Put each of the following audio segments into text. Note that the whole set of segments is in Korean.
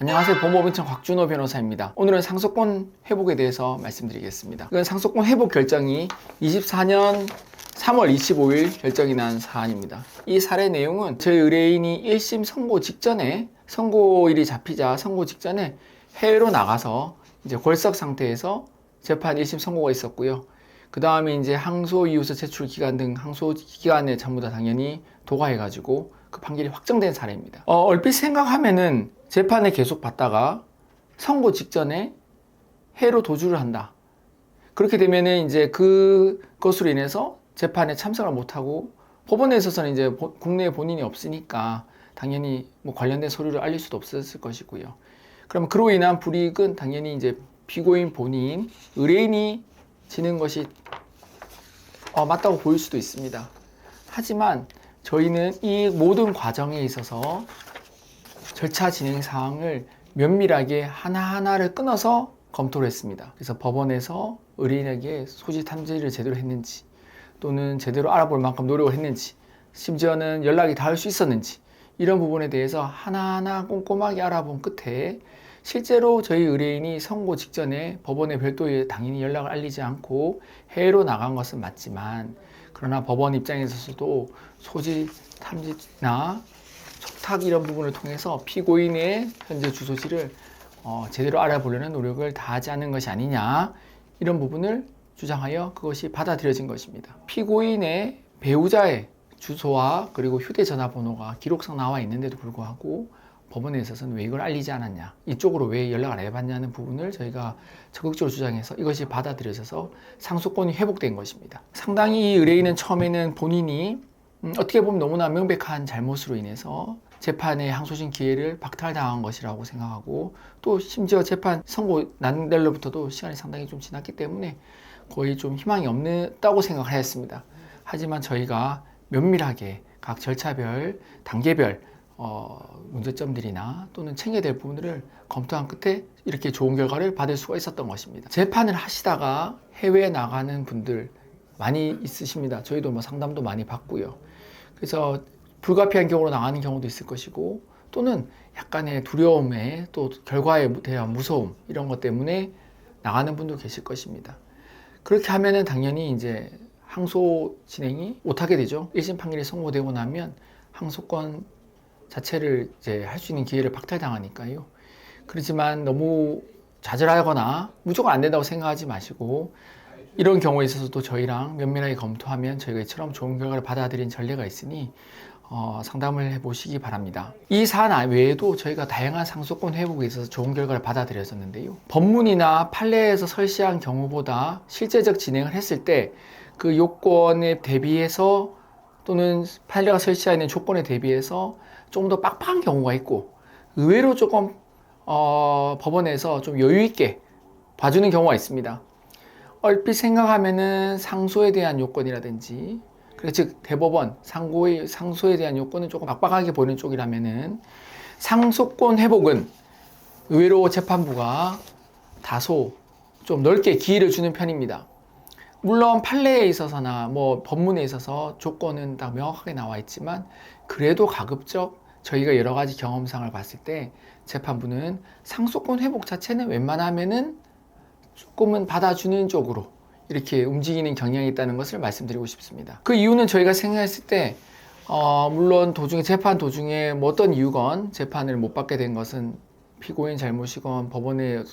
안녕하세요. 법무법인청 곽준호 변호사입니다. 오늘은 상속권 회복에 대해서 말씀드리겠습니다. 이건 상속권 회복 결정이 24년 3월 25일 결정이 난 사안입니다. 이 사례 내용은 저희 의뢰인이 1심 선고 직전에, 선고일이 잡히자 선고 직전에 해외로 나가서 이제 골석 상태에서 재판 1심 선고가 있었고요. 그 다음에 이제 항소 이유서 제출 기간 등 항소 기간에 전부 다 당연히 도과해가지고 그 판결이 확정된 사례입니다. 얼핏 생각하면은 재판을 계속 받다가 선고 직전에 해외로 도주를 한다. 그렇게 되면은 이제 그것으로 인해서 재판에 참석을 못하고 법원에 있어서는 이제 국내에 본인이 없으니까 당연히 뭐 관련된 서류를 알릴 수도 없었을 것이고요. 그러면 그로 인한 불이익은 당연히 이제 피고인 본인, 의뢰인이 지는 것이 맞다고 보일 수도 있습니다. 하지만 저희는 이 모든 과정에 있어서 절차 진행 사항을 면밀하게 하나하나를 끊어서 검토를 했습니다. 그래서 법원에서 의뢰인에게 소지 탐지를 제대로 했는지, 또는 제대로 알아볼 만큼 노력을 했는지, 심지어는 연락이 닿을 수 있었는지, 이런 부분에 대해서 하나하나 꼼꼼하게 알아본 끝에 실제로 저희 의뢰인이 선고 직전에 법원에 별도에 당연히 연락을 알리지 않고 해외로 나간 것은 맞지만, 그러나 법원 입장에서도 소지 탐지나 촉탁 이런 부분을 통해서 피고인의 현재 주소지를 제대로 알아보려는 노력을 다하지 않은 것이 아니냐, 이런 부분을 주장하여 그것이 받아들여진 것입니다. 피고인의 배우자의 주소와 그리고 휴대전화번호가 기록상 나와 있는데도 불구하고 법원에 있어서는 왜 이걸 알리지 않았냐, 이쪽으로 왜 연락을 안 해봤냐는 부분을 저희가 적극적으로 주장해서 이것이 받아들여져서 상속권이 회복된 것입니다. 상당히 이 의뢰인은 처음에는 본인이 어떻게 보면 너무나 명백한 잘못으로 인해서 재판의 항소심 기회를 박탈당한 것이라고 생각하고, 또 심지어 재판 선고 난 날로부터도 시간이 상당히 좀 지났기 때문에 거의 좀 희망이 없다고 생각을 했습니다. 하지만 저희가 면밀하게 각 절차별, 단계별 문제점들이나 또는 챙겨야 될 부분들을 검토한 끝에 이렇게 좋은 결과를 받을 수가 있었던 것입니다. 재판을 하시다가 해외에 나가는 분들 많이 있으십니다. 저희도 뭐 상담도 많이 받고요. 그래서 불가피한 경우로 나가는 경우도 있을 것이고, 또는 약간의 두려움에, 또 결과에 대한 무서움, 이런 것 때문에 나가는 분도 계실 것입니다. 그렇게 하면은 당연히 이제 항소 진행이 못하게 되죠. 1심 판결이 선고되고 나면 항소권 자체를 이제 할 수 있는 기회를 박탈당하니까요. 그렇지만 너무 좌절하거나 무조건 안 된다고 생각하지 마시고, 이런 경우에 있어서도 저희랑 면밀하게 검토하면 저희가 이처럼 좋은 결과를 받아들인 전례가 있으니 상담을 해보시기 바랍니다. 이 사안 외에도 저희가 다양한 상속권 회복에 있어서 좋은 결과를 받아들였었는데요. 법문이나 판례에서 설시한 경우보다 실제적 진행을 했을 때 그 요건에 대비해서, 또는 판례가 설치하여 있는 조건에 대비해서 좀 더 빡빡한 경우가 있고, 의외로 조금 법원에서 좀 여유 있게 봐주는 경우가 있습니다. 얼핏 생각하면은 상소에 대한 요건이라든지, 즉 대법원 상소에 대한 요건은 조금 빡빡하게 보이는 쪽이라면은 상속권 회복은 의외로 재판부가 다소 좀 넓게 기회를 주는 편입니다. 물론 판례에 있어서나 뭐 법문에 있어서 조건은 딱 명확하게 나와 있지만, 그래도 가급적 저희가 여러 가지 경험상을 봤을 때 재판부는 상속권 회복 자체는 웬만하면은 조금은 받아주는 쪽으로 이렇게 움직이는 경향이 있다는 것을 말씀드리고 싶습니다. 그 이유는 저희가 생각했을 때 물론 재판 도중에 뭐 어떤 이유건 재판을 못 받게 된 것은 피고인 잘못이건 법원에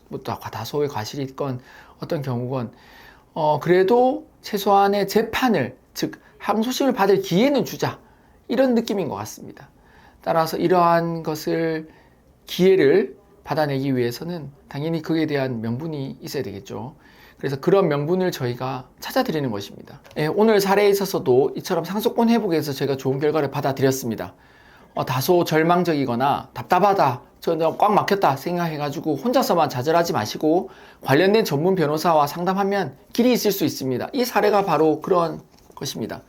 다소의 과실이 있건 어떤 경우건 그래도 최소한의 재판을, 즉 항소심을 받을 기회는 주자, 이런 느낌인 것 같습니다. 따라서 이러한 것을, 기회를 받아내기 위해서는 당연히 그에 대한 명분이 있어야 되겠죠. 그래서 그런 명분을 저희가 찾아드리는 것입니다. 오늘 사례에 있어서도 이처럼 상속권 회복에서 저희가 좋은 결과를 받아들였습니다. 다소 절망적이거나 답답하다, 저는 꽉 막혔다 생각해가지고 혼자서만 좌절하지 마시고 관련된 전문 변호사와 상담하면 길이 있을 수 있습니다. 이 사례가 바로 그런 것입니다.